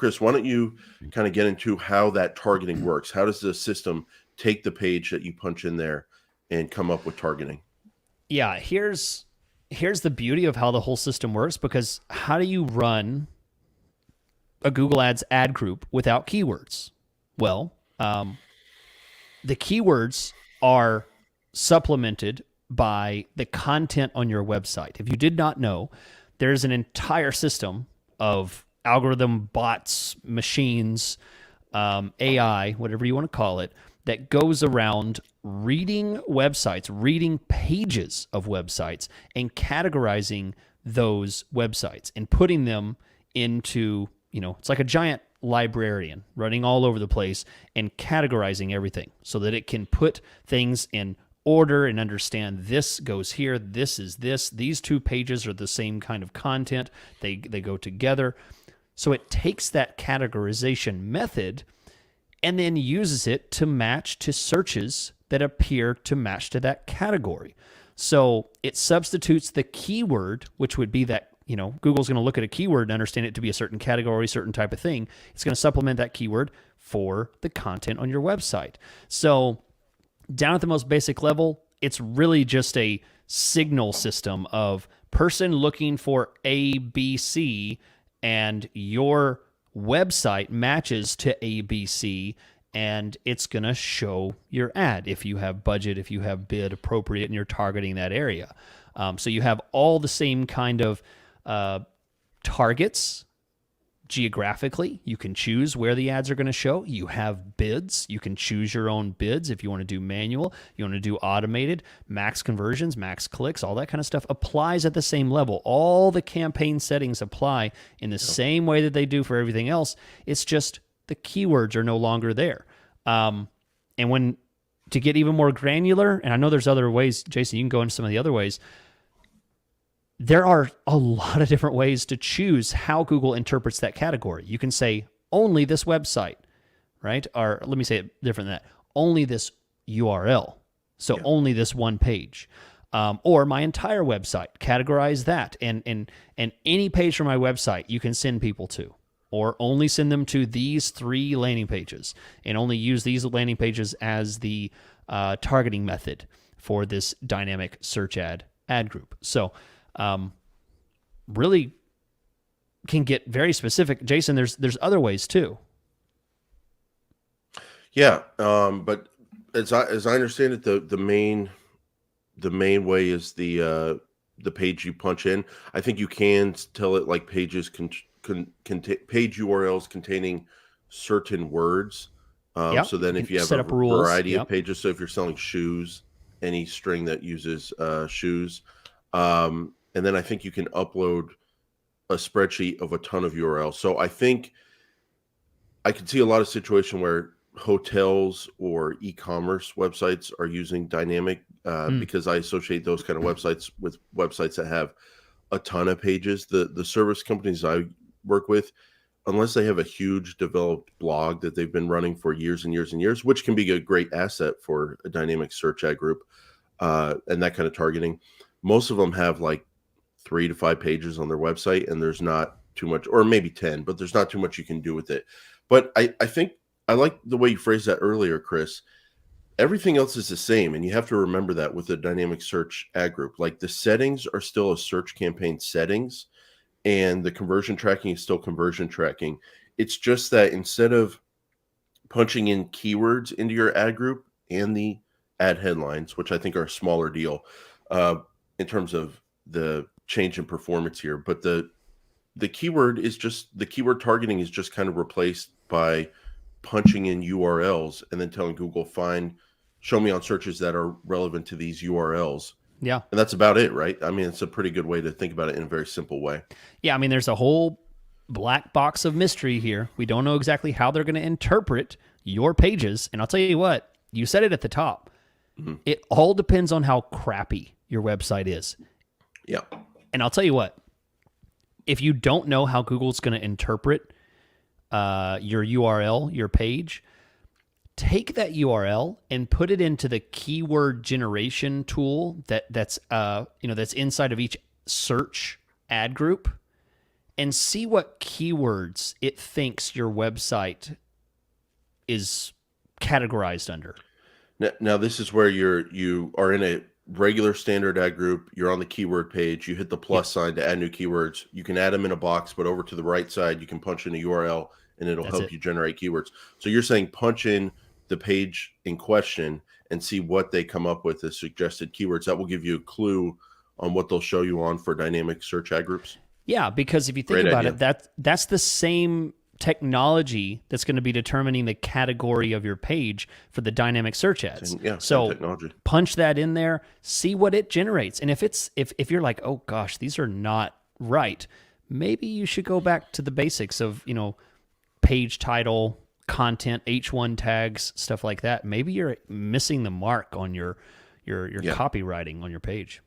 Chris, why don't you kind of get into how that targeting works? How does the system take the page that you punch in there and come up with targeting? Yeah, here's the beauty of how the whole system works, because how do you run a Google Ads ad group without keywords? Well, the keywords are supplemented by the content on your website. If you did not know, there's an entire system of algorithm, bots, machines, AI, whatever you want to call it, that goes around reading websites, reading pages of websites, and categorizing those websites and putting them into, it's like a giant librarian running all over the place and categorizing everything so that it can put things in order and understand this goes here, this is this, these two pages are the same kind of content, they go together. So it takes that categorization method and then uses it to match to searches that appear to match to that category. So it substitutes the keyword, which would be that, Google's going to look at a keyword and understand it to be a certain category, certain type of thing. It's going to supplement that keyword for the content on your website. So down at the most basic level, it's really just a signal system of person looking for ABC, and your website matches to ABC, and it's going to show your ad if you have budget, if you have bid appropriate, and you're targeting that area. So you have all the same kind of targets geographically. You can choose where the ads are going to show. You have bids. You can choose your own bids if you want to do manual, you want to do automated, max conversions, max clicks, all that kind of stuff applies at the same level. All the campaign settings apply in the same way that they do for everything else. It's just the keywords are no longer there. And when to get even more granular, and I know there's other ways, Jason, you can go into some of the other ways. There are a lot of different ways to choose how Google interprets that category. You can say only this website, right? Or let me say it different than that. Only this URL. So only this one page. Or my entire website. Categorize that. And any page from my website you can send people to. Or only send them to these 3 landing pages. And only use these landing pages as the targeting method for this dynamic search ad group. So really can get very specific. Jason, there's other ways too. Yeah, but as I understand it, the main way is the page you punch in. I think you can tell it like pages page URLs containing certain words. So then if you have a variety of pages, so if you're selling shoes, any string that uses shoes. And then I think you can upload a spreadsheet of a ton of URLs. So I think I can see a lot of situation where hotels or e-commerce websites are using dynamic because I associate those kind of websites with websites that have a ton of pages. The service companies I work with, unless they have a huge developed blog that they've been running for years and years and years, which can be a great asset for a dynamic search ad group and that kind of targeting. Most of them have like 3 to 5 pages on their website, and there's not too much, or maybe 10, but there's not too much you can do with it. But I think I like the way you phrased that earlier, Chris. Everything else is the same, and you have to remember that with a dynamic search ad group. Like the settings are still a search campaign settings, and the conversion tracking is still conversion tracking. It's just that instead of punching in keywords into your ad group and the ad headlines, which I think are a smaller deal in terms of the change in performance here, but the keyword targeting is just kind of replaced by punching in URLs and then telling Google, show me on searches that are relevant to these URLs. Yeah. And that's about it, right? I mean, it's a pretty good way to think about it in a very simple way. Yeah, I mean, there's a whole black box of mystery here. We don't know exactly how they're going to interpret your pages. And I'll tell you what, you said it at the top. Mm-hmm. It all depends on how crappy your website is. Yeah. And I'll tell you what, if you don't know how Google's going to interpret your URL, your page, take that URL and put it into the keyword generation tool that's inside of each search ad group, and see what keywords it thinks your website is categorized under. Now this is where you are in a regular standard ad group. You're on the keyword page. You hit the plus sign to add new keywords. You can add them in a box, but over to the right side, you can punch in a URL and it'll That's help it. you generate keywords. So you're saying punch in the page in question and see what they come up with as suggested keywords. That will give you a clue on what they'll show you on for dynamic search ad groups. Yeah, because if you think Great about idea. it, that's the same technology that's going to be determining the category of your page for the dynamic search ads. Yeah, same So technology. punch that in there, see what it generates. And if you're like, oh gosh, these are not right, maybe you should go back to the basics of, page title, content, H1 tags, stuff like that. Maybe you're missing the mark on your copywriting on your page.